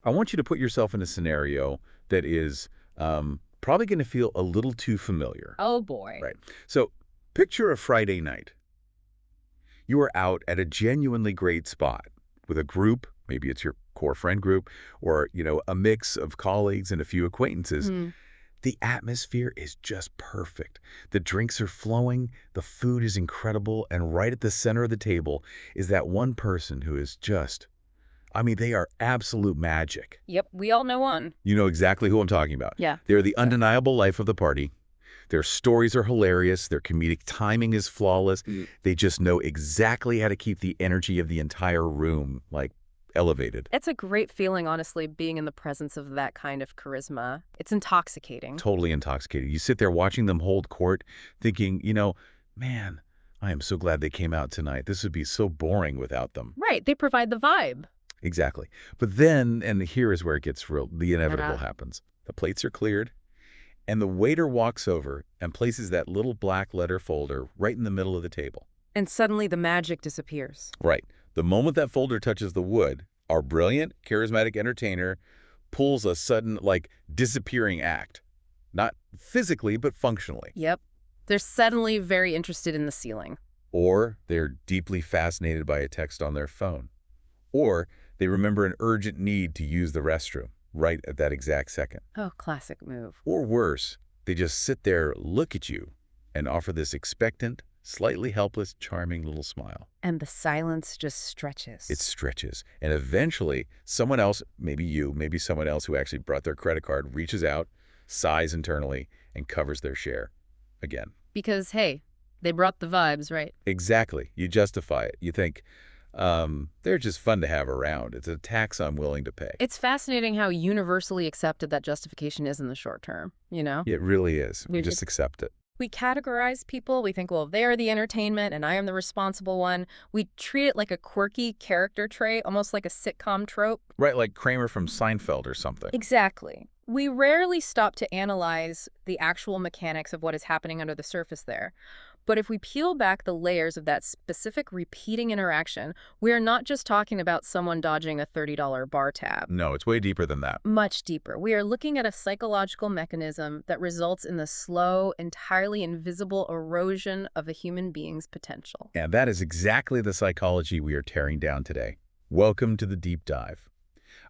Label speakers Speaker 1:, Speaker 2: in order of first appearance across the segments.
Speaker 1: I want you to put yourself in a scenario that is probably going to feel a little too familiar.
Speaker 2: Oh, boy.
Speaker 1: Right. So picture a Friday night. You are out at a genuinely great spot with a group, maybe it's your core friend group, or, a mix of colleagues and a few acquaintances.
Speaker 2: Hmm.
Speaker 1: The atmosphere is just perfect. The drinks are flowing, the food is incredible, and right at the center of the table is that one person who is they are absolute magic.
Speaker 2: Yep, we all know one.
Speaker 1: You know exactly who I'm talking about.
Speaker 2: Yeah.
Speaker 1: They're the undeniable life of the party. Their stories are hilarious. Their comedic timing is flawless. They just know exactly how to keep the energy of the entire room, elevated.
Speaker 2: It's a great feeling, honestly, being in the presence of that kind of charisma. It's intoxicating.
Speaker 1: Totally intoxicated. You sit there watching them hold court, thinking, man, I am so glad they came out tonight. This would be so boring without them.
Speaker 2: Right, they provide the vibe.
Speaker 1: Exactly. But then, and here is where it gets real, the inevitable happens. The plates are cleared, and the waiter walks over and places that little black letter folder right in the middle of the table.
Speaker 2: And suddenly the magic disappears.
Speaker 1: Right. The moment that folder touches the wood, our brilliant, charismatic entertainer pulls a sudden, disappearing act. Not physically, but functionally.
Speaker 2: Yep. They're suddenly very interested in the ceiling.
Speaker 1: Or they're deeply fascinated by a text on their phone. Or they remember an urgent need to use the restroom right at that exact second.
Speaker 2: Oh, classic move.
Speaker 1: Or worse, they just sit there, look at you, and offer this expectant, slightly helpless, charming little smile.
Speaker 2: And the silence just stretches.
Speaker 1: It stretches. And eventually, someone else, maybe you, maybe someone else who actually brought their credit card, reaches out, sighs internally, and covers their share. Again.
Speaker 2: Because, hey, they brought the vibes, right?
Speaker 1: Exactly. You justify it. You think, they're just fun to have around. It's a tax I'm willing to pay.
Speaker 2: It's fascinating how universally accepted that justification is in the short term,
Speaker 1: It really is. We just accept it.
Speaker 2: We categorize people. We think, well, they are the entertainment and I am the responsible one. We treat it like a quirky character trait, almost like a sitcom trope.
Speaker 1: Right, like Kramer from Seinfeld or something.
Speaker 2: Exactly. We rarely stop to analyze the actual mechanics of what is happening under the surface there. But if we peel back the layers of that specific repeating interaction, we are not just talking about someone dodging a $30 bar tab.
Speaker 1: No, it's way deeper than that.
Speaker 2: Much deeper. We are looking at a psychological mechanism that results in the slow, entirely invisible erosion of a human being's potential.
Speaker 1: And that is exactly the psychology we are tearing down today. Welcome to the deep dive.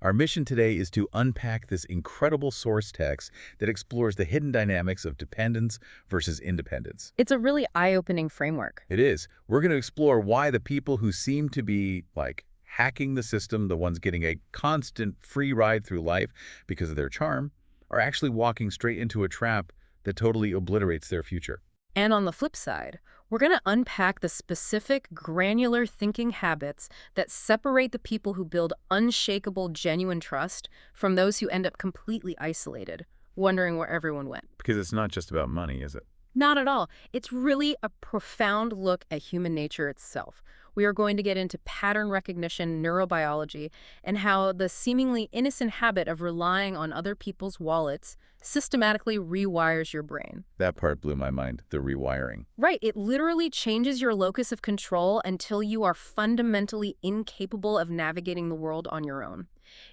Speaker 1: Our mission today is to unpack this incredible source text that explores the hidden dynamics of dependence versus independence.
Speaker 2: It's a really eye-opening framework.
Speaker 1: It is. We're going to explore why the people who seem to be, hacking the system, the ones getting a constant free ride through life because of their charm, are actually walking straight into a trap that totally obliterates their future.
Speaker 2: And on the flip side, we're going to unpack the specific, granular thinking habits that separate the people who build unshakable, genuine trust from those who end up completely isolated, wondering where everyone went.
Speaker 1: Because it's not just about money, is it?
Speaker 2: Not at all. It's really a profound look at human nature itself. We are going to get into pattern recognition, neurobiology, and how the seemingly innocent habit of relying on other people's wallets systematically rewires your brain.
Speaker 1: That part blew my mind, the rewiring.
Speaker 2: Right. It literally changes your locus of control until you are fundamentally incapable of navigating the world on your own.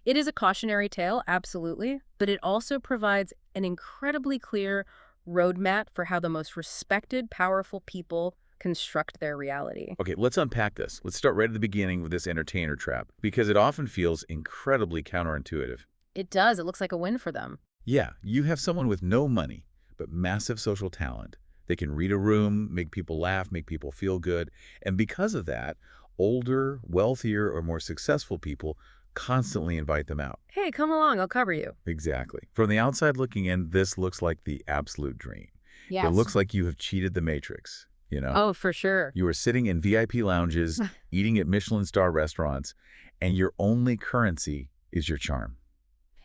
Speaker 2: It is a cautionary tale, absolutely, but it also provides an incredibly clear roadmap for how the most respected, powerful people construct their reality.
Speaker 1: Okay, let's unpack this. Let's start right at the beginning with this entertainer trap, because it often feels incredibly counterintuitive.
Speaker 2: It does. It looks like a win for them.
Speaker 1: Yeah, you have someone with no money, but massive social talent. They can read a room, make people laugh, make people feel good. And because of that, older, wealthier, or more successful people constantly invite them out.
Speaker 2: Hey, come along. I'll cover you.
Speaker 1: Exactly. From the outside looking in, this looks like the absolute dream.
Speaker 2: Yes.
Speaker 1: It looks like you have cheated the Matrix,
Speaker 2: Oh, for sure.
Speaker 1: You are sitting in VIP lounges, eating at Michelin star restaurants, and your only currency is your charm.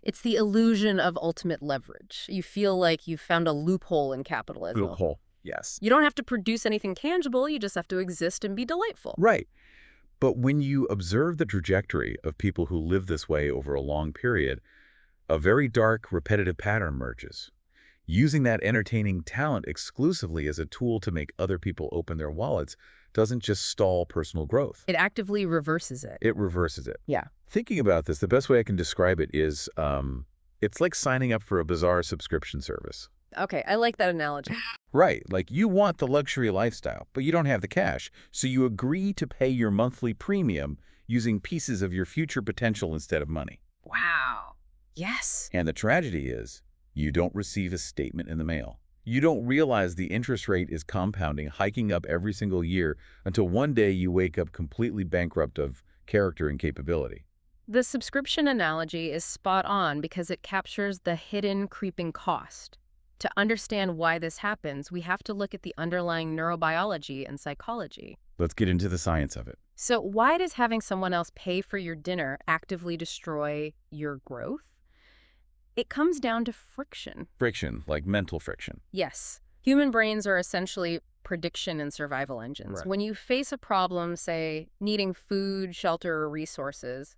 Speaker 2: It's the illusion of ultimate leverage. You feel like you've found a loophole in capitalism.
Speaker 1: Loophole, yes.
Speaker 2: You don't have to produce anything tangible. You just have to exist and be delightful.
Speaker 1: Right. But when you observe the trajectory of people who live this way over a long period, a very dark, repetitive pattern emerges. Using that entertaining talent exclusively as a tool to make other people open their wallets doesn't just stall personal growth.
Speaker 2: It actively reverses it.
Speaker 1: It reverses it.
Speaker 2: Yeah.
Speaker 1: Thinking about this, the best way I can describe it is it's like signing up for a bizarre subscription service.
Speaker 2: Okay, I like that analogy.
Speaker 1: Right, like you want the luxury lifestyle, but you don't have the cash, so you agree to pay your monthly premium using pieces of your future potential instead of money.
Speaker 2: Wow. Yes.
Speaker 1: And the tragedy is, you don't receive a statement in the mail. You don't realize the interest rate is compounding, hiking up every single year until one day you wake up completely bankrupt of character and capability.
Speaker 2: The subscription analogy is spot on because it captures the hidden creeping cost. To understand why this happens, we have to look at the underlying neurobiology and psychology.
Speaker 1: Let's get into the science of it.
Speaker 2: So why does having someone else pay for your dinner actively destroy your growth? It comes down to friction.
Speaker 1: Friction, like mental friction.
Speaker 2: Yes. Human brains are essentially prediction and survival engines.
Speaker 1: Right.
Speaker 2: When you face a problem, say, needing food, shelter, or resources,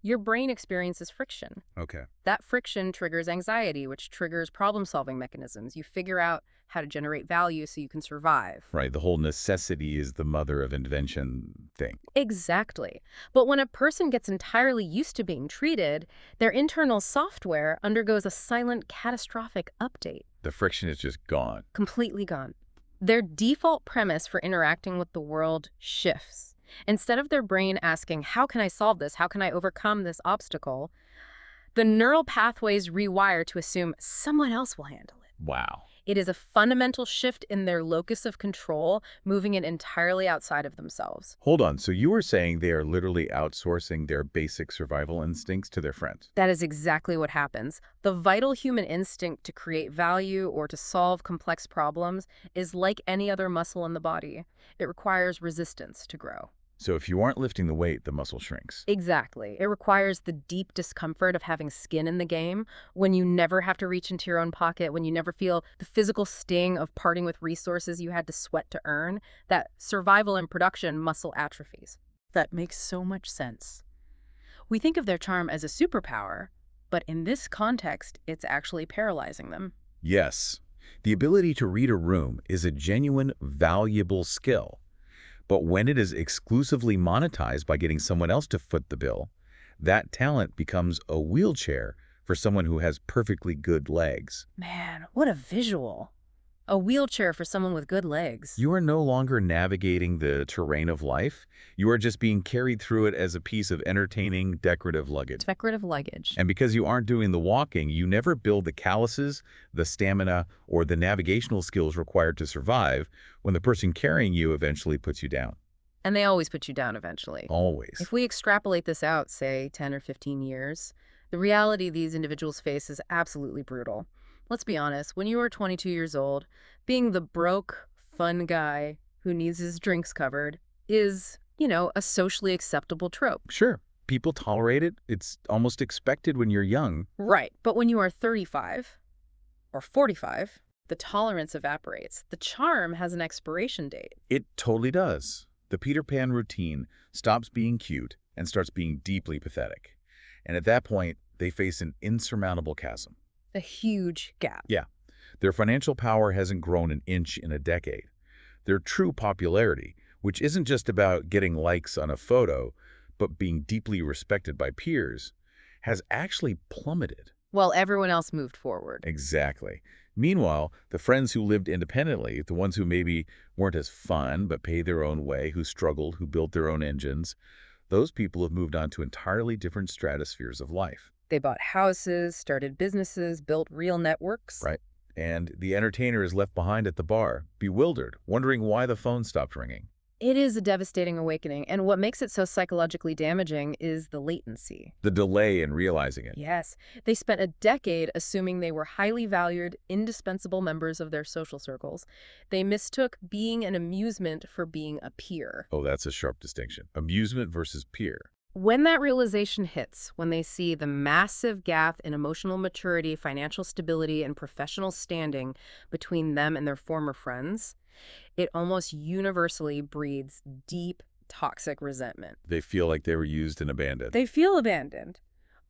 Speaker 2: your brain experiences friction.
Speaker 1: Okay.
Speaker 2: That friction triggers anxiety, which triggers problem-solving mechanisms. You figure out how to generate value so you can survive.
Speaker 1: Right, the whole necessity is the mother of invention thing.
Speaker 2: Exactly. But when a person gets entirely used to being treated, their internal software undergoes a silent, catastrophic update.
Speaker 1: The friction is just gone.
Speaker 2: Completely gone. Their default premise for interacting with the world shifts. Instead of their brain asking, how can I solve this? How can I overcome this obstacle? The neural pathways rewire to assume someone else will handle it.
Speaker 1: Wow.
Speaker 2: It is a fundamental shift in their locus of control, moving it entirely outside of themselves.
Speaker 1: Hold on, so you were saying they are literally outsourcing their basic survival instincts to their friends?
Speaker 2: That is exactly what happens. The vital human instinct to create value or to solve complex problems is like any other muscle in the body. It requires resistance to grow.
Speaker 1: So if you aren't lifting the weight, the muscle shrinks.
Speaker 2: Exactly. It requires the deep discomfort of having skin in the game, when you never have to reach into your own pocket, when you never feel the physical sting of parting with resources you had to sweat to earn. That survival and production muscle atrophies. That makes so much sense. We think of their charm as a superpower, but in this context, it's actually paralyzing them.
Speaker 1: Yes, the ability to read a room is a genuine, valuable skill. But when it is exclusively monetized by getting someone else to foot the bill, that talent becomes a wheelchair for someone who has perfectly good legs.
Speaker 2: Man, what a visual. A wheelchair for someone with good legs.
Speaker 1: You are no longer navigating the terrain of life. You are just being carried through it as a piece of entertaining, decorative luggage.
Speaker 2: Decorative luggage.
Speaker 1: And because you aren't doing the walking, you never build the calluses, the stamina, or the navigational skills required to survive when the person carrying you eventually puts you down.
Speaker 2: And they always put you down eventually.
Speaker 1: Always.
Speaker 2: If we extrapolate this out, say, 10 or 15 years, the reality these individuals face is absolutely brutal. Let's be honest, when you are 22 years old, being the broke, fun guy who needs his drinks covered is, a socially acceptable trope.
Speaker 1: Sure, people tolerate it. It's almost expected when you're young.
Speaker 2: Right, but when you are 35 or 45, the tolerance evaporates. The charm has an expiration date.
Speaker 1: It totally does. The Peter Pan routine stops being cute and starts being deeply pathetic. And at that point, they face an insurmountable chasm.
Speaker 2: A huge gap.
Speaker 1: Yeah. Their financial power hasn't grown an inch in a decade. Their true popularity, which isn't just about getting likes on a photo, but being deeply respected by peers, has actually plummeted.
Speaker 2: While everyone else moved forward.
Speaker 1: Exactly. Meanwhile, the friends who lived independently, the ones who maybe weren't as fun but paid their own way, who struggled, who built their own engines, those people have moved on to entirely different stratospheres of life.
Speaker 2: They bought houses, started businesses, built real networks.
Speaker 1: Right. And the entertainer is left behind at the bar, bewildered, wondering why the phone stopped ringing.
Speaker 2: It is a devastating awakening, and what makes it so psychologically damaging is the latency.
Speaker 1: The delay in realizing it.
Speaker 2: Yes, they spent a decade assuming they were highly valued, indispensable members of their social circles. They mistook being an amusement for being a peer.
Speaker 1: Oh, that's a sharp distinction. Amusement versus peer.
Speaker 2: When that realization hits, when they see the massive gap in emotional maturity, financial stability, and professional standing between them and their former friends, it almost universally breeds deep, toxic resentment.
Speaker 1: They feel like they were used and abandoned.
Speaker 2: They feel abandoned.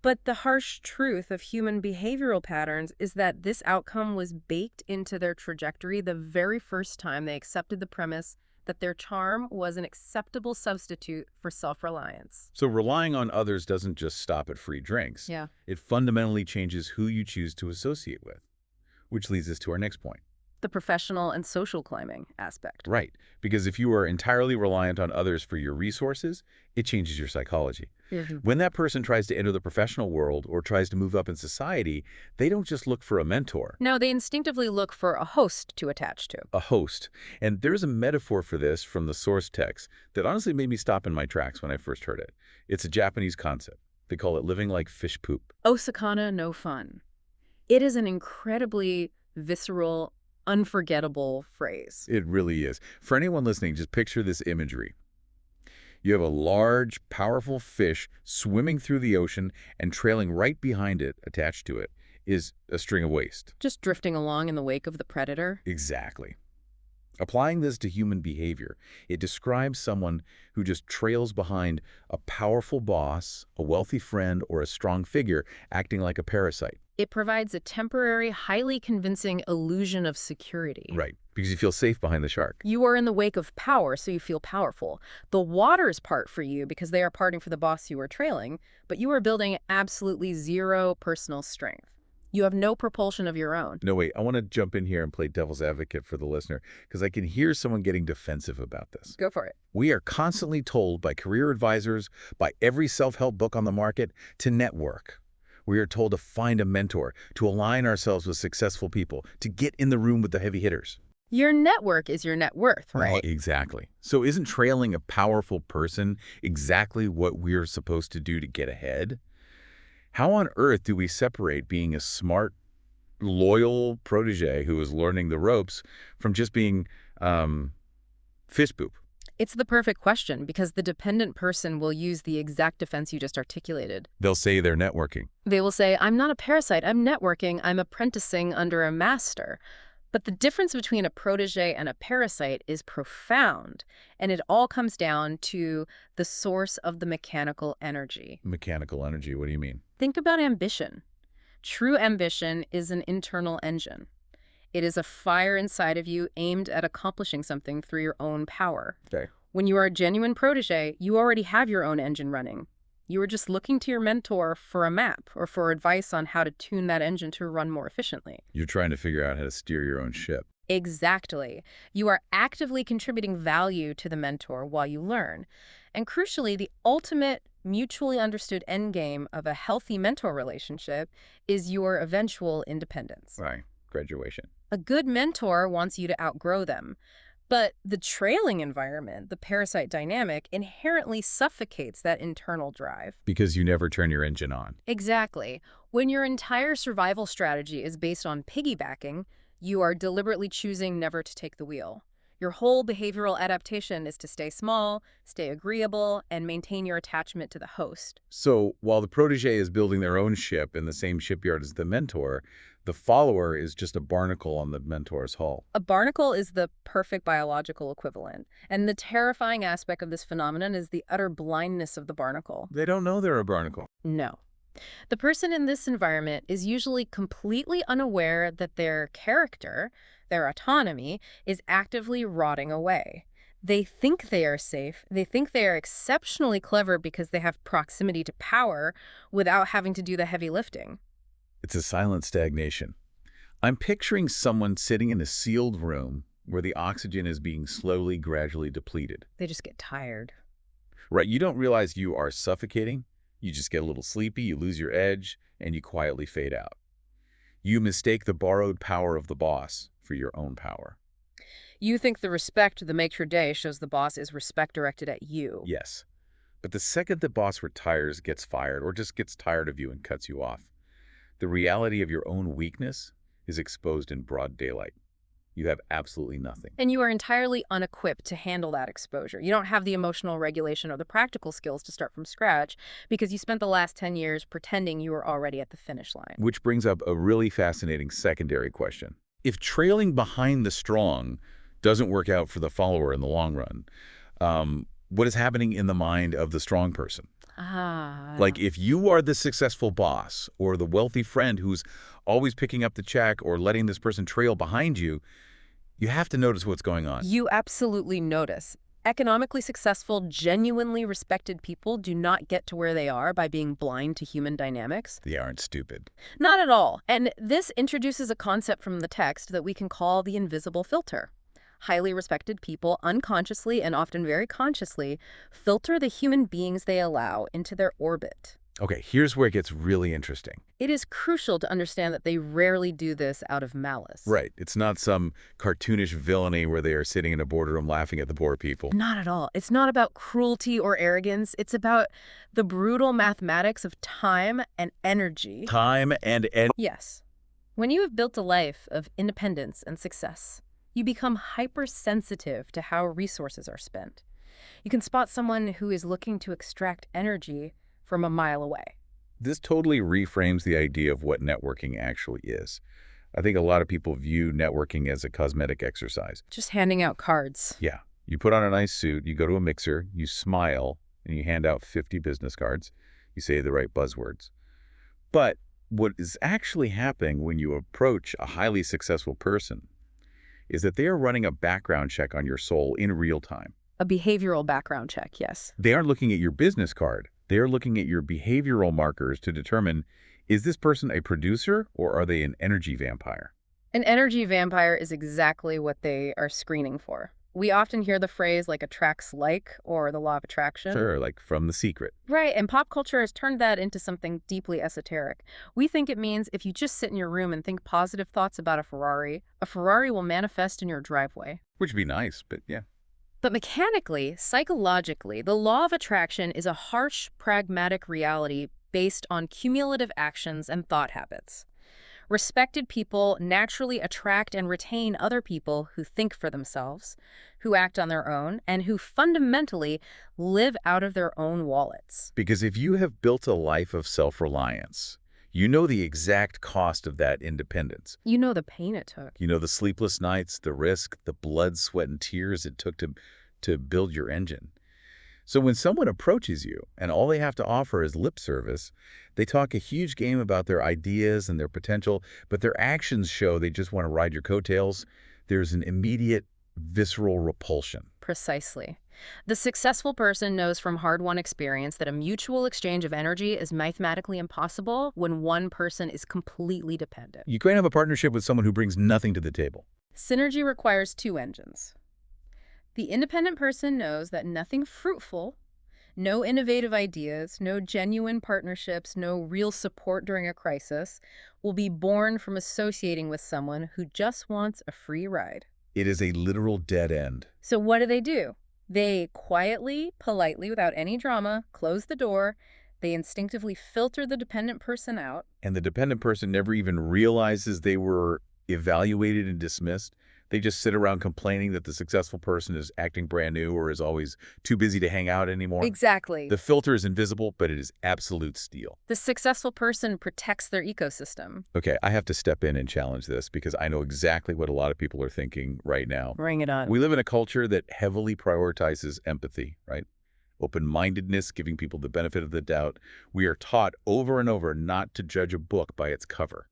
Speaker 2: But the harsh truth of human behavioral patterns is that this outcome was baked into their trajectory the very first time they accepted the premise that their charm was an acceptable substitute for self-reliance.
Speaker 1: So relying on others doesn't just stop at free drinks.
Speaker 2: Yeah.
Speaker 1: It fundamentally changes who you choose to associate with, which leads us to our next point.
Speaker 2: The professional and social climbing aspect.
Speaker 1: Right, because if you are entirely reliant on others for your resources, it changes your psychology.
Speaker 2: Mhm.
Speaker 1: When that person tries to enter the professional world or tries to move up in society, they don't just look for a mentor,
Speaker 2: No, they instinctively look for a host to attach to.
Speaker 1: a host. And there's a metaphor for this from the source text that honestly made me stop in my tracks when I first heard it. It's a Japanese concept. They call it living like fish poop.
Speaker 2: Osakana no fun. It is an incredibly visceral, unforgettable phrase.
Speaker 1: It really is. For anyone listening, just picture this imagery. You have a large, powerful fish swimming through the ocean, and trailing right behind it, attached to it, is a string of waste.
Speaker 2: Just drifting along in the wake of the predator.
Speaker 1: Exactly. Applying this to human behavior, it describes someone who just trails behind a powerful boss, a wealthy friend, or a strong figure acting like a parasite.
Speaker 2: It provides a temporary, highly convincing illusion of security.
Speaker 1: Right, because you feel safe behind the shark.
Speaker 2: You are in the wake of power, so you feel powerful. The waters part for you because they are parting for the boss you are trailing, but you are building absolutely zero personal strength. You have no propulsion of your own.
Speaker 1: No, wait, I want to jump in here and play devil's advocate for the listener, because I can hear someone getting defensive about this.
Speaker 2: Go for it.
Speaker 1: We are constantly told by career advisors, by every self-help book on the market, to network. We are told to find a mentor, to align ourselves with successful people, to get in the room with the heavy hitters.
Speaker 2: Your network is your net worth, right?
Speaker 1: Exactly. So isn't trailing a powerful person exactly what we're supposed to do to get ahead? How on earth do we separate being a smart, loyal protege who is learning the ropes from just being fish poop?
Speaker 2: It's the perfect question because the dependent person will use the exact defense you just articulated.
Speaker 1: They'll say they're networking.
Speaker 2: They will say, I'm not a parasite, I'm networking, I'm apprenticing under a master. But the difference between a protege and a parasite is profound, and it all comes down to the source of the mechanical energy.
Speaker 1: Mechanical energy, what do you mean?
Speaker 2: Think about ambition. True ambition is an internal engine. It is a fire inside of you aimed at accomplishing something through your own power.
Speaker 1: Okay.
Speaker 2: When you are a genuine protege, you already have your own engine running. You are just looking to your mentor for a map or for advice on how to tune that engine to run more efficiently.
Speaker 1: You're trying to figure out how to steer your own ship.
Speaker 2: Exactly. You are actively contributing value to the mentor while you learn. And crucially, the ultimate mutually understood endgame of a healthy mentor relationship is your eventual independence.
Speaker 1: Right. Graduation.
Speaker 2: A good mentor wants you to outgrow them. But the trailing environment, the parasite dynamic, inherently suffocates that internal drive.
Speaker 1: Because you never turn your engine on.
Speaker 2: Exactly. When your entire survival strategy is based on piggybacking, you are deliberately choosing never to take the wheel. Your whole behavioral adaptation is to stay small, stay agreeable, and maintain your attachment to the host.
Speaker 1: So while the protege is building their own ship in the same shipyard as the mentor, the follower is just a barnacle on the mentor's hull.
Speaker 2: A barnacle is the perfect biological equivalent, and the terrifying aspect of this phenomenon is the utter blindness of the barnacle.
Speaker 1: They don't know they're a barnacle.
Speaker 2: No. The person in this environment is usually completely unaware that their character, their autonomy, is actively rotting away. They think they are safe. They think they are exceptionally clever because they have proximity to power without having to do the heavy lifting.
Speaker 1: It's a silent stagnation. I'm picturing someone sitting in a sealed room where the oxygen is being slowly, gradually depleted.
Speaker 2: They just get tired.
Speaker 1: Right, you don't realize you are suffocating. You just get a little sleepy, you lose your edge, and you quietly fade out. You mistake the borrowed power of the boss for your own power.
Speaker 2: You think the respect the maitre d' shows the boss is respect directed at you.
Speaker 1: Yes. But the second the boss retires, gets fired, or just gets tired of you and cuts you off, the reality of your own weakness is exposed in broad daylight. You have absolutely nothing.
Speaker 2: And you are entirely unequipped to handle that exposure. You don't have the emotional regulation or the practical skills to start from scratch because you spent the last 10 years pretending you were already at the finish line.
Speaker 1: Which brings up a really fascinating secondary question. If trailing behind the strong doesn't work out for the follower in the long run, what is happening in the mind of the strong person? Like if you are the successful boss or the wealthy friend who's always picking up the check or letting this person trail behind you, You have to notice what's going on.
Speaker 2: You absolutely notice. Economically successful, genuinely respected people do not get to where they are by being blind to human dynamics.
Speaker 1: They aren't stupid.
Speaker 2: Not at all. And this introduces a concept from the text that we can call the invisible filter. Highly respected people unconsciously and often very consciously filter the human beings they allow into their orbit.
Speaker 1: Okay, here's where it gets really interesting.
Speaker 2: It is crucial to understand that they rarely do this out of malice.
Speaker 1: Right. It's not some cartoonish villainy where they are sitting in a boardroom laughing at the poor people.
Speaker 2: Not at all. It's not about cruelty or arrogance. It's about the brutal mathematics of time and energy.
Speaker 1: Time and
Speaker 2: Yes. When you have built a life of independence and success, you become hypersensitive to how resources are spent. You can spot someone who is looking to extract energy from a mile away.
Speaker 1: This totally reframes the idea of what networking actually is. I think a lot of people view networking as a cosmetic exercise.
Speaker 2: Just handing out cards.
Speaker 1: Yeah. You put on a nice suit, you go to a mixer, you smile, and you hand out 50 business cards. You say the right buzzwords. But what is actually happening when you approach a highly successful person is that they are running a background check on your soul in real time.
Speaker 2: A behavioral background check, yes.
Speaker 1: They aren't looking at your business card. They are looking at your behavioral markers to determine, is this person a producer or are they an energy vampire?
Speaker 2: An energy vampire is exactly what they are screening for. We often hear the phrase like attracts like or the law of attraction.
Speaker 1: Sure, like from The Secret.
Speaker 2: Right, and pop culture has turned that into something deeply esoteric. We think it means if you just sit in your room and think positive thoughts about a Ferrari will manifest in your driveway.
Speaker 1: Which would be nice, but yeah.
Speaker 2: But mechanically, psychologically, the law of attraction is a harsh, pragmatic reality based on cumulative actions and thought habits. Respected people naturally attract and retain other people who think for themselves, who act on their own, and who fundamentally live out of their own wallets.
Speaker 1: Because if you have built a life of self-reliance, you know the exact cost of that independence.
Speaker 2: You know the pain it took.
Speaker 1: You know the sleepless nights, the risk, the blood, sweat, and tears it took to build your engine. So when someone approaches you and all they have to offer is lip service, they talk a huge game about their ideas and their potential, but their actions show they just want to ride your coattails. There's an immediate, visceral repulsion.
Speaker 2: Precisely. The successful person knows from hard-won experience that a mutual exchange of energy is mathematically impossible when one person is completely dependent.
Speaker 1: You can't have a partnership with someone who brings nothing to the table.
Speaker 2: Synergy requires two engines. The independent person knows that nothing fruitful, no innovative ideas, no genuine partnerships, no real support during a crisis will be born from associating with someone who just wants a free ride.
Speaker 1: It is a literal dead end.
Speaker 2: So what do? They quietly, politely, without any drama, close the door. They instinctively filter the dependent person out.
Speaker 1: And the dependent person never even realizes they were evaluated and dismissed. They just sit around complaining that the successful person is acting brand new or is always too busy to hang out anymore.
Speaker 2: Exactly.
Speaker 1: The filter is invisible, but it is absolute steel.
Speaker 2: The successful person protects their ecosystem.
Speaker 1: Okay, I have to step in and challenge this because I know exactly what a lot of people are thinking right now.
Speaker 2: Bring it on.
Speaker 1: We live in a culture that heavily prioritizes empathy, right? Open-mindedness, giving people the benefit of the doubt. We are taught over and over not to judge a book by its cover.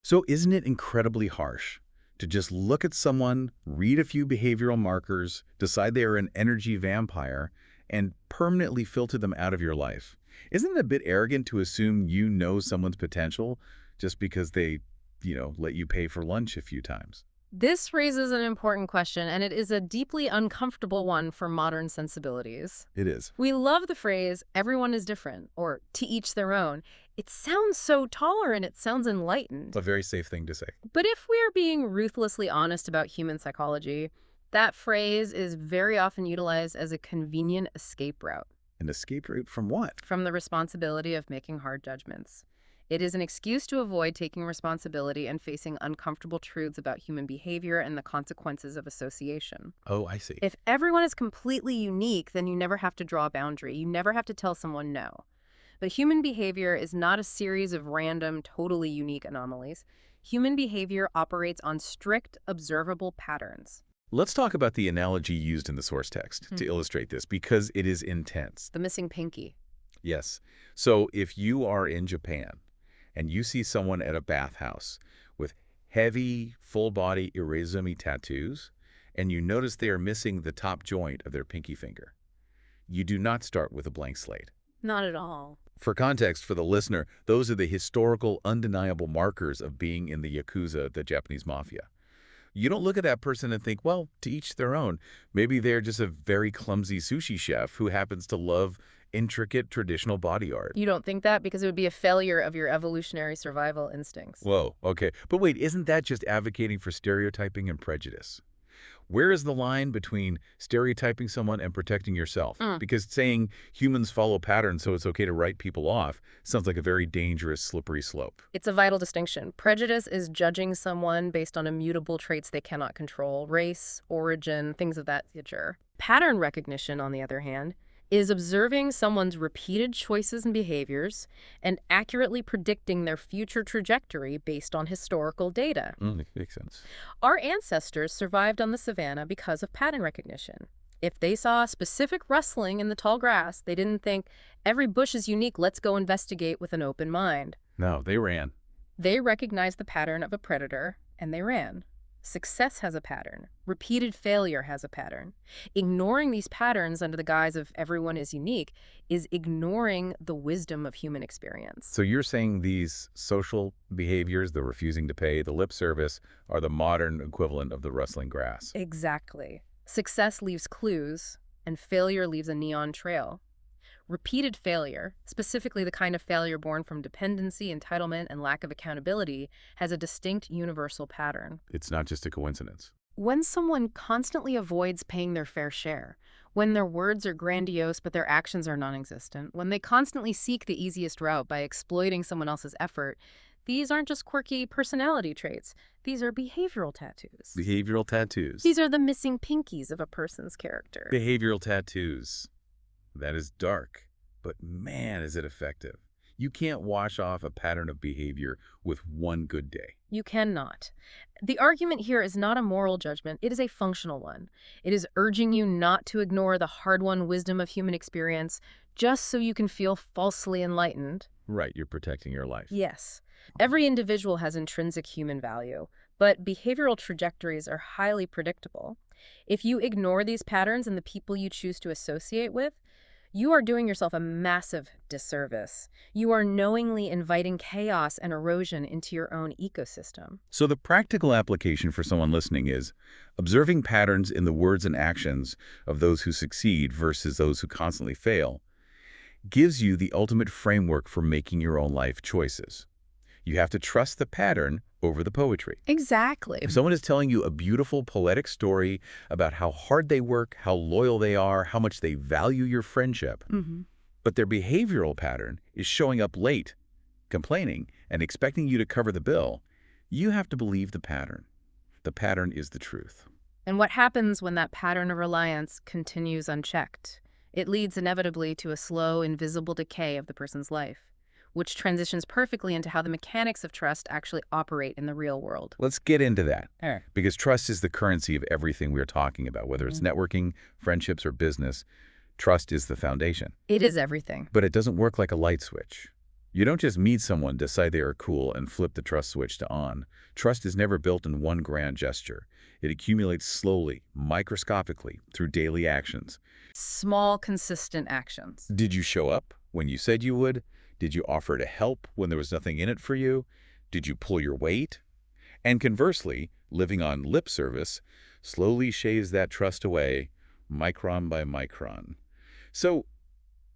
Speaker 1: So isn't it incredibly harsh to just look at someone, read a few behavioral markers, decide they are an energy vampire, and permanently filter them out of your life? Isn't it a bit arrogant to assume you know someone's potential just because they, let you pay for lunch a few times?
Speaker 2: This raises an important question, and it is a deeply uncomfortable one for modern sensibilities.
Speaker 1: It is.
Speaker 2: We love the phrase, everyone is different, or to each their own. It sounds so tolerant, it sounds enlightened.
Speaker 1: It's a very safe thing to say.
Speaker 2: But if we're being ruthlessly honest about human psychology, that phrase is very often utilized as a convenient escape route.
Speaker 1: An escape route from what?
Speaker 2: From the responsibility of making hard judgments. It is an excuse to avoid taking responsibility and facing uncomfortable truths about human behavior and the consequences of association.
Speaker 1: Oh, I see.
Speaker 2: If everyone is completely unique, then you never have to draw a boundary. You never have to tell someone no. But human behavior is not a series of random, totally unique anomalies. Human behavior operates on strict, observable patterns.
Speaker 1: Let's talk about the analogy used in the source text to illustrate this, because it is intense.
Speaker 2: The missing pinky.
Speaker 1: Yes. So if you are in Japan and you see someone at a bathhouse with heavy, full-body irezumi tattoos, and you notice they are missing the top joint of their pinky finger. You do not start with a blank slate.
Speaker 2: Not at all.
Speaker 1: For context for the listener, those are the historical, undeniable markers of being in the Yakuza, the Japanese mafia. You don't look at that person and think, well, to each their own. Maybe they're just a very clumsy sushi chef who happens to love intricate traditional body art.
Speaker 2: You don't think that? Because it would be a failure of your evolutionary survival instincts.
Speaker 1: Whoa, okay. But wait, isn't that just advocating for stereotyping and prejudice? Where is the line between stereotyping someone and protecting yourself? Because saying humans follow patterns so it's okay to write people off sounds like a very dangerous, slippery slope.
Speaker 2: It's a vital distinction. Prejudice is judging someone based on immutable traits they cannot control, race, origin, things of that nature. Pattern recognition, on the other hand, is observing someone's repeated choices and behaviors and accurately predicting their future trajectory based on historical data.
Speaker 1: Makes sense.
Speaker 2: Our ancestors survived on the savannah because of pattern recognition. If they saw a specific rustling in the tall grass, they didn't think, every bush is unique, let's go investigate with an open mind.
Speaker 1: No, they ran.
Speaker 2: They recognized the pattern of a predator, and they ran. Success has a pattern. Repeated failure has a pattern. Ignoring these patterns under the guise of everyone is unique is ignoring the wisdom of human experience.
Speaker 1: So you're saying these social behaviors, the refusing to pay, the lip service, are the modern equivalent of the rustling grass?
Speaker 2: Exactly. Success leaves clues, and failure leaves a neon trail. Repeated failure, specifically the kind of failure born from dependency, entitlement, and lack of accountability, has a distinct universal pattern.
Speaker 1: It's not just a coincidence.
Speaker 2: When someone constantly avoids paying their fair share, when their words are grandiose but their actions are non-existent, when they constantly seek the easiest route by exploiting someone else's effort, these aren't just quirky personality traits. These are behavioral tattoos.
Speaker 1: Behavioral tattoos.
Speaker 2: These are the missing pinkies of a person's character.
Speaker 1: Behavioral tattoos. That is dark, but man, is it effective. You can't wash off a pattern of behavior with one good day.
Speaker 2: You cannot. The argument here is not a moral judgment, it is a functional one. It is urging you not to ignore the hard-won wisdom of human experience just so you can feel falsely enlightened.
Speaker 1: Right, you're protecting your life.
Speaker 2: Yes. Every individual has intrinsic human value, but behavioral trajectories are highly predictable. If you ignore these patterns and the people you choose to associate with, you are doing yourself a massive disservice. You are knowingly inviting chaos and erosion into your own ecosystem.
Speaker 1: So the practical application for someone listening is observing patterns in the words and actions of those who succeed versus those who constantly fail gives you the ultimate framework for making your own life choices. You have to trust the pattern over the poetry.
Speaker 2: Exactly.
Speaker 1: If someone is telling you a beautiful poetic story about how hard they work, how loyal they are, how much they value your friendship, but their behavioral pattern is showing up late, complaining, and expecting you to cover the bill, you have to believe the pattern. The pattern is the truth.
Speaker 2: And what happens when that pattern of reliance continues unchecked? It leads inevitably to a slow, invisible decay of the person's life, which transitions perfectly into how the mechanics of trust actually operate in the real world.
Speaker 1: Let's get into that, because trust is the currency of everything we're talking about, whether it's networking, friendships, or business. Trust is the foundation.
Speaker 2: It is everything.
Speaker 1: But it doesn't work like a light switch. You don't just meet someone, decide they are cool, and flip the trust switch to on. Trust is never built in one grand gesture. It accumulates slowly, microscopically, through daily actions.
Speaker 2: Small, consistent actions.
Speaker 1: Did you show up when you said you would? Did you offer to help when there was nothing in it for you? Did you pull your weight? And conversely, living on lip service slowly shaves that trust away, micron by micron. So,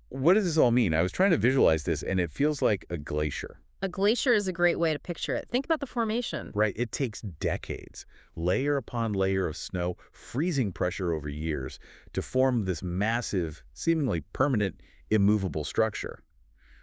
Speaker 1: what does this all mean? I was trying to visualize this, and it feels like a glacier.
Speaker 2: A glacier is a great way to picture it. Think about the formation.
Speaker 1: Right, it takes decades, layer upon layer of snow, freezing pressure over years, to form this massive, seemingly permanent, immovable structure.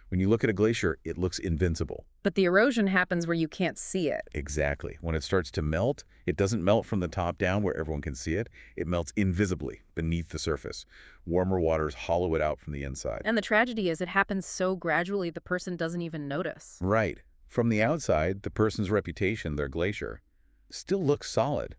Speaker 1: When you look at a glacier, it looks invincible.
Speaker 2: But the erosion happens where you can't see it.
Speaker 1: Exactly. When it starts to melt, it doesn't melt from the top down where everyone can see it. It melts invisibly beneath the surface. Warmer waters hollow it out from the inside.
Speaker 2: And the tragedy is it happens so gradually the person doesn't even notice.
Speaker 1: Right. From the outside, the person's reputation, their glacier, still looks solid.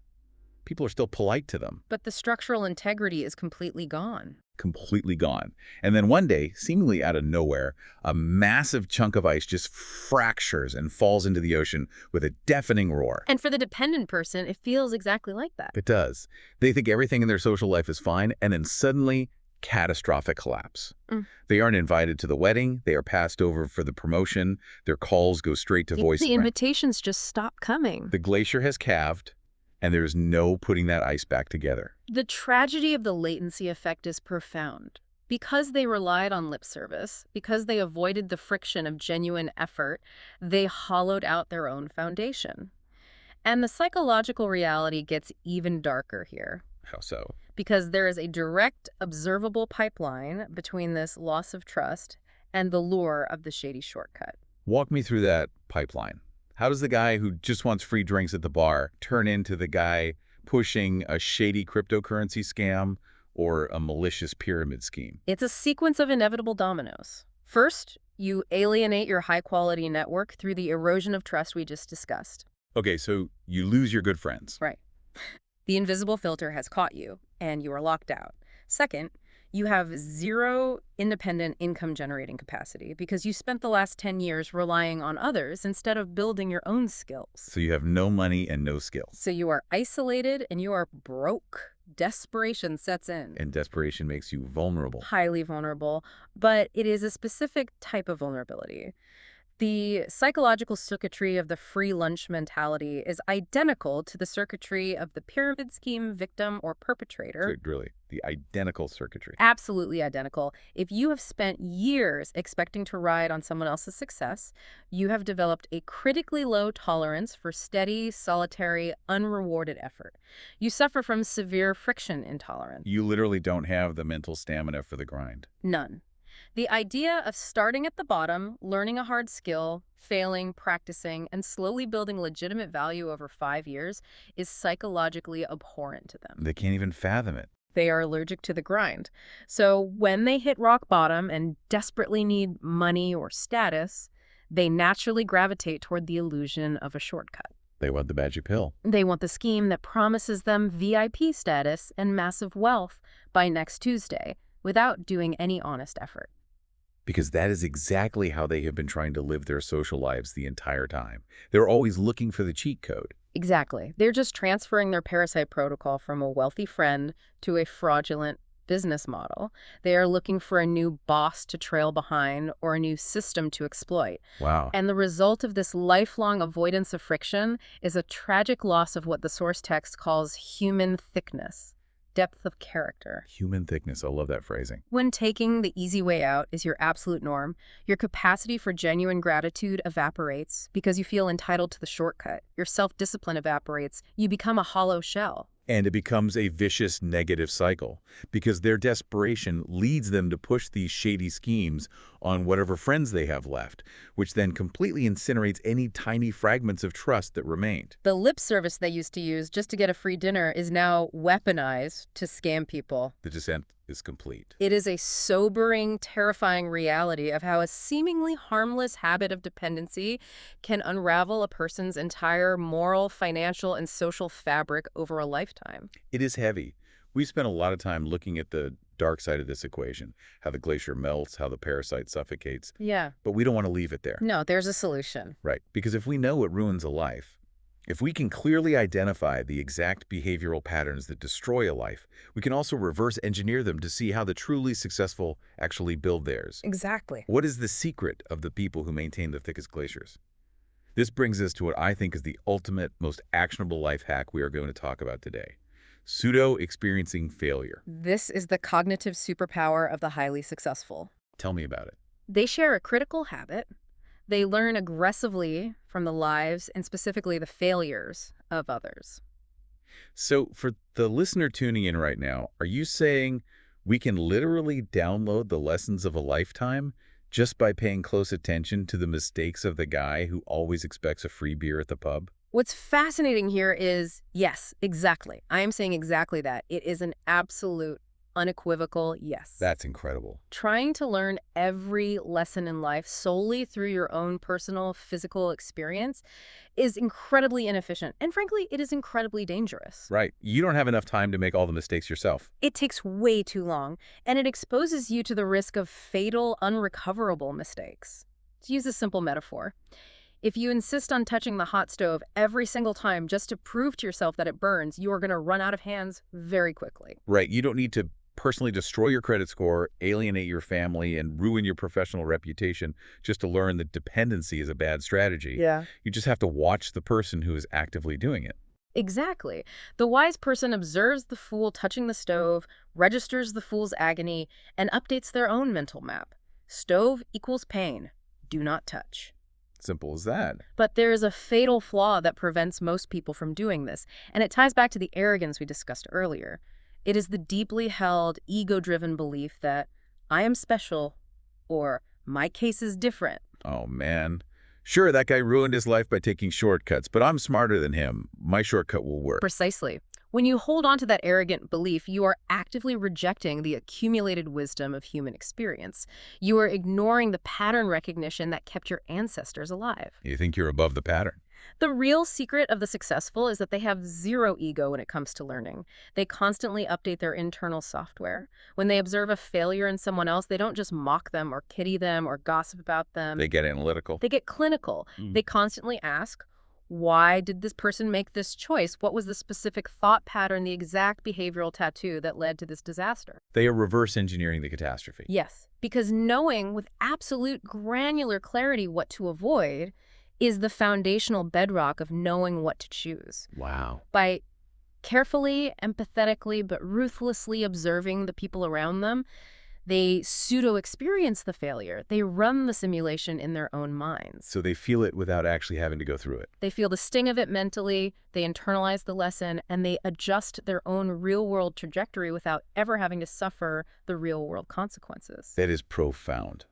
Speaker 1: People are still polite to them.
Speaker 2: But the structural integrity is completely gone.
Speaker 1: completely gone. And then one day, seemingly out of nowhere, a massive chunk of ice just fractures and falls into the ocean with a deafening roar.
Speaker 2: And for the dependent person, it feels exactly like that.
Speaker 1: It does. They think everything in their social life is fine, and then suddenly, catastrophic collapse.
Speaker 2: Mm.
Speaker 1: They aren't invited to the wedding, they are passed over for the promotion, their calls go straight to voicemail.
Speaker 2: The invitations just stop coming.
Speaker 1: The glacier has calved, and there's no putting that ice back together.
Speaker 2: The tragedy of the latency effect is profound. Because they relied on lip service, because they avoided the friction of genuine effort, they hollowed out their own foundation. And the psychological reality gets even darker here.
Speaker 1: How so?
Speaker 2: Because there is a direct, observable pipeline between this loss of trust and the lure of the shady shortcut.
Speaker 1: Walk me through that pipeline. How does the guy who just wants free drinks at the bar turn into the guy pushing a shady cryptocurrency scam or a malicious pyramid scheme?
Speaker 2: It's a sequence of inevitable dominoes. First, you alienate your high-quality network through the erosion of trust we just discussed.
Speaker 1: Okay, so you lose your good friends.
Speaker 2: Right. The invisible filter has caught you, and you are locked out. Second, you have zero independent income-generating capacity because you spent the last 10 years relying on others instead of building your own skills.
Speaker 1: So you have no money and no skills.
Speaker 2: So you are isolated and you are broke. Desperation sets in.
Speaker 1: And desperation makes you vulnerable.
Speaker 2: Highly vulnerable, but it is a specific type of vulnerability. The psychological circuitry of the free lunch mentality is identical to the circuitry of the pyramid scheme victim or perpetrator.
Speaker 1: Really, the identical circuitry.
Speaker 2: Absolutely identical. If you have spent years expecting to ride on someone else's success, you have developed a critically low tolerance for steady, solitary, unrewarded effort. You suffer from severe friction intolerance.
Speaker 1: You literally don't have the mental stamina for the grind.
Speaker 2: None. The idea of starting at the bottom, learning a hard skill, failing, practicing, and slowly building legitimate value over 5 years is psychologically abhorrent to them.
Speaker 1: They can't even fathom it.
Speaker 2: They are allergic to the grind. So when they hit rock bottom and desperately need money or status, they naturally gravitate toward the illusion of a shortcut.
Speaker 1: They want the magic pill.
Speaker 2: They want the scheme that promises them VIP status and massive wealth by next Tuesday without doing any honest effort.
Speaker 1: Because that is exactly how they have been trying to live their social lives the entire time. They're always looking for the cheat code.
Speaker 2: Exactly. They're just transferring their parasite protocol from a wealthy friend to a fraudulent business model. They are looking for a new boss to trail behind or a new system to exploit.
Speaker 1: Wow.
Speaker 2: And the result of this lifelong avoidance of friction is a tragic loss of what the source text calls human thickness. Depth of character.
Speaker 1: Human thickness. I love that phrasing.
Speaker 2: When taking the easy way out is your absolute norm, your capacity for genuine gratitude evaporates because you feel entitled to the shortcut. Your self-discipline evaporates. You become a hollow shell.
Speaker 1: And it becomes a vicious negative cycle because their desperation leads them to push these shady schemes on whatever friends they have left, which then completely incinerates any tiny fragments of trust that remained.
Speaker 2: The lip service they used to use just to get a free dinner is now weaponized to scam people.
Speaker 1: The descent is complete.
Speaker 2: It is a sobering, terrifying reality of how a seemingly harmless habit of dependency can unravel a person's entire moral, financial, and social fabric over a lifetime.
Speaker 1: It is heavy. We spent a lot of time looking at the dark side of this equation, how the glacier melts, how the parasite suffocates.
Speaker 2: Yeah.
Speaker 1: But we don't want to leave it there.
Speaker 2: No, there's a solution.
Speaker 1: Right. Because if we know what ruins a life, if we can clearly identify the exact behavioral patterns that destroy a life, we can also reverse engineer them to see how the truly successful actually build theirs.
Speaker 2: Exactly.
Speaker 1: What is the secret of the people who maintain the thickest glaciers? This brings us to what I think is the ultimate, most actionable life hack we are going to talk about today. Pseudo-experiencing failure.
Speaker 2: This is the cognitive superpower of the highly successful.
Speaker 1: Tell me about it.
Speaker 2: They share a critical habit. They learn aggressively from the lives and specifically the failures of others.
Speaker 1: So for the listener tuning in right now, are you saying we can literally download the lessons of a lifetime just by paying close attention to the mistakes of the guy who always expects a free beer at the pub?
Speaker 2: What's fascinating here is, yes, exactly. I am saying exactly that. It is an absolute unequivocal yes.
Speaker 1: That's incredible.
Speaker 2: Trying to learn every lesson in life solely through your own personal physical experience is incredibly inefficient. And frankly, it is incredibly dangerous.
Speaker 1: Right. You don't have enough time to make all the mistakes yourself.
Speaker 2: It takes way too long, and it exposes you to the risk of fatal, unrecoverable mistakes. To use a simple metaphor, if you insist on touching the hot stove every single time just to prove to yourself that it burns, you are going to run out of hands very quickly.
Speaker 1: Right. You don't need to personally destroy your credit score, alienate your family, and ruin your professional reputation just to learn that dependency is a bad strategy.
Speaker 2: Yeah.
Speaker 1: You just have to watch the person who is actively doing it.
Speaker 2: Exactly. The wise person observes the fool touching the stove, registers the fool's agony, and updates their own mental map. Stove equals pain. Do not touch.
Speaker 1: Simple as that.
Speaker 2: But there is a fatal flaw that prevents most people from doing this, and it ties back to the arrogance we discussed earlier. It is the deeply held, ego-driven belief that I am special or my case is different.
Speaker 1: Oh, man. Sure, that guy ruined his life by taking shortcuts, but I'm smarter than him. My shortcut will work.
Speaker 2: Precisely. When you hold on to that arrogant belief, you are actively rejecting the accumulated wisdom of human experience. You are ignoring the pattern recognition that kept your ancestors alive.
Speaker 1: You think you're above the pattern?
Speaker 2: The real secret of the successful is that they have zero ego when it comes to learning. They constantly update their internal software. When they observe a failure in someone else, they don't just mock them or pity them or gossip about them.
Speaker 1: They get analytical.
Speaker 2: They get clinical. They constantly ask, why did this person make this choice? What was the specific thought pattern, the exact behavioral tattoo that led to this disaster?
Speaker 1: They are reverse engineering the catastrophe.
Speaker 2: Yes, because knowing with absolute granular clarity what to avoid is the foundational bedrock of knowing what to choose.
Speaker 1: Wow.
Speaker 2: By carefully, empathetically, but ruthlessly observing the people around them, they pseudo-experience the failure. They run the simulation in their own minds.
Speaker 1: So they feel it without actually having to go through it.
Speaker 2: They feel the sting of it mentally, they internalize the lesson, and they adjust their own real-world trajectory without ever having to suffer the real-world consequences.
Speaker 1: That is profound.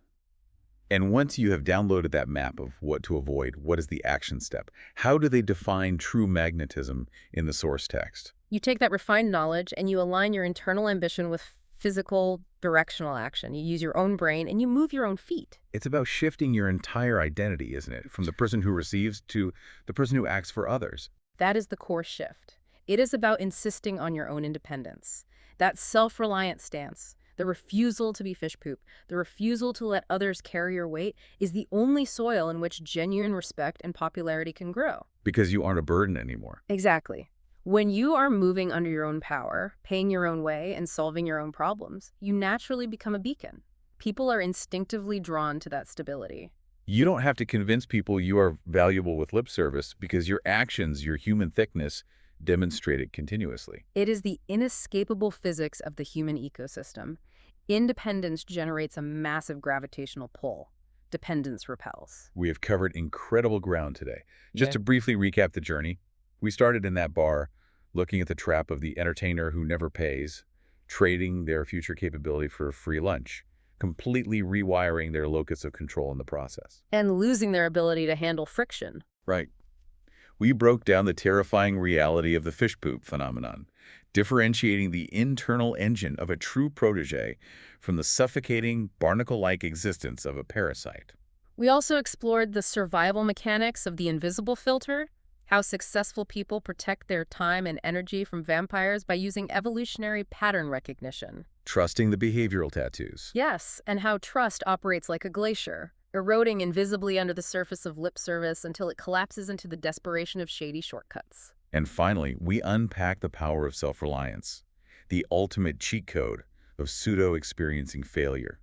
Speaker 1: And once you have downloaded that map of what to avoid, what is the action step? How do they define true magnetism in the source text?
Speaker 2: You take that refined knowledge and you align your internal ambition with physical, directional action. You use your own brain and you move your own feet.
Speaker 1: It's about shifting your entire identity, isn't it? From the person who receives to the person who acts for others.
Speaker 2: That is the core shift. It is about insisting on your own independence. That self-reliant stance, the refusal to be fish poop, the refusal to let others carry your weight, is the only soil in which genuine respect and popularity can grow.
Speaker 1: Because you aren't a burden anymore.
Speaker 2: Exactly. When you are moving under your own power, paying your own way, and solving your own problems, you naturally become a beacon. People are instinctively drawn to that stability.
Speaker 1: You don't have to convince people you are valuable with lip service because your actions, your human thickness, demonstrate it continuously.
Speaker 2: It is the inescapable physics of the human ecosystem. Independence generates a massive gravitational pull. Dependence repels.
Speaker 1: We have covered incredible ground today. Just to briefly recap the journey, we started in that bar, looking at the trap of the entertainer who never pays, trading their future capability for a free lunch, completely rewiring their locus of control in the process.
Speaker 2: And losing their ability to handle friction.
Speaker 1: Right. We broke down the terrifying reality of the fish poop phenomenon, differentiating the internal engine of a true protege from the suffocating, barnacle-like existence of a parasite.
Speaker 2: We also explored the survival mechanics of the invisible filter, how successful people protect their time and energy from vampires by using evolutionary pattern recognition.
Speaker 1: Trusting the behavioral tattoos.
Speaker 2: Yes, and how trust operates like a glacier, eroding invisibly under the surface of lip service until it collapses into the desperation of shady shortcuts.
Speaker 1: And finally, we unpack the power of self-reliance, the ultimate cheat code of pseudo-experiencing failure.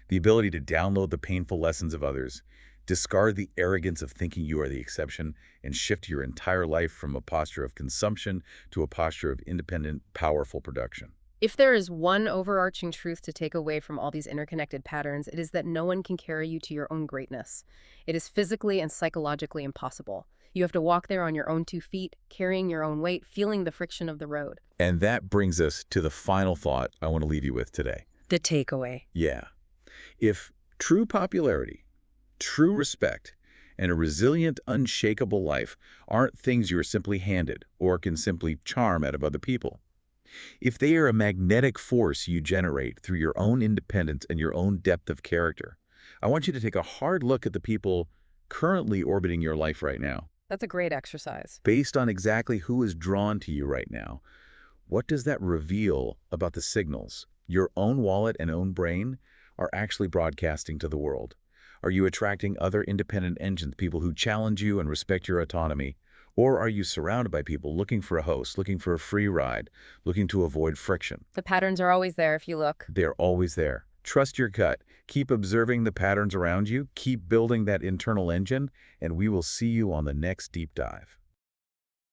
Speaker 1: The ability to download the painful lessons of others, discard the arrogance of thinking you are the exception, and shift your entire life from a posture of consumption to a posture of independent, powerful production.
Speaker 2: If there is one overarching truth to take away from all these interconnected patterns, it is that no one can carry you to your own greatness. It is physically and psychologically impossible. You have to walk there on your own 2 feet, carrying your own weight, feeling the friction of the road.
Speaker 1: And that brings us to the final thought I want to leave you with today.
Speaker 2: The takeaway.
Speaker 1: Yeah. If true popularity, true respect, and a resilient, unshakable life aren't things you're simply handed or can simply charm out of other people, If they are a magnetic force you generate through your own independence and your own depth of character, I want you to take a hard look at the people currently orbiting your life right now.
Speaker 2: That's a great exercise.
Speaker 1: Based on exactly who is drawn to you right now, what does that reveal about the signals your own wallet and own brain are actually broadcasting to the world? Are you attracting other independent engines, people who challenge you and respect your autonomy? Or are you surrounded by people looking for a host, looking for a free ride, looking to avoid friction?
Speaker 2: The patterns are always there if you look.
Speaker 1: They're always there. Trust your gut. Keep observing the patterns around you. Keep building that internal engine, and we will see you on the next deep dive.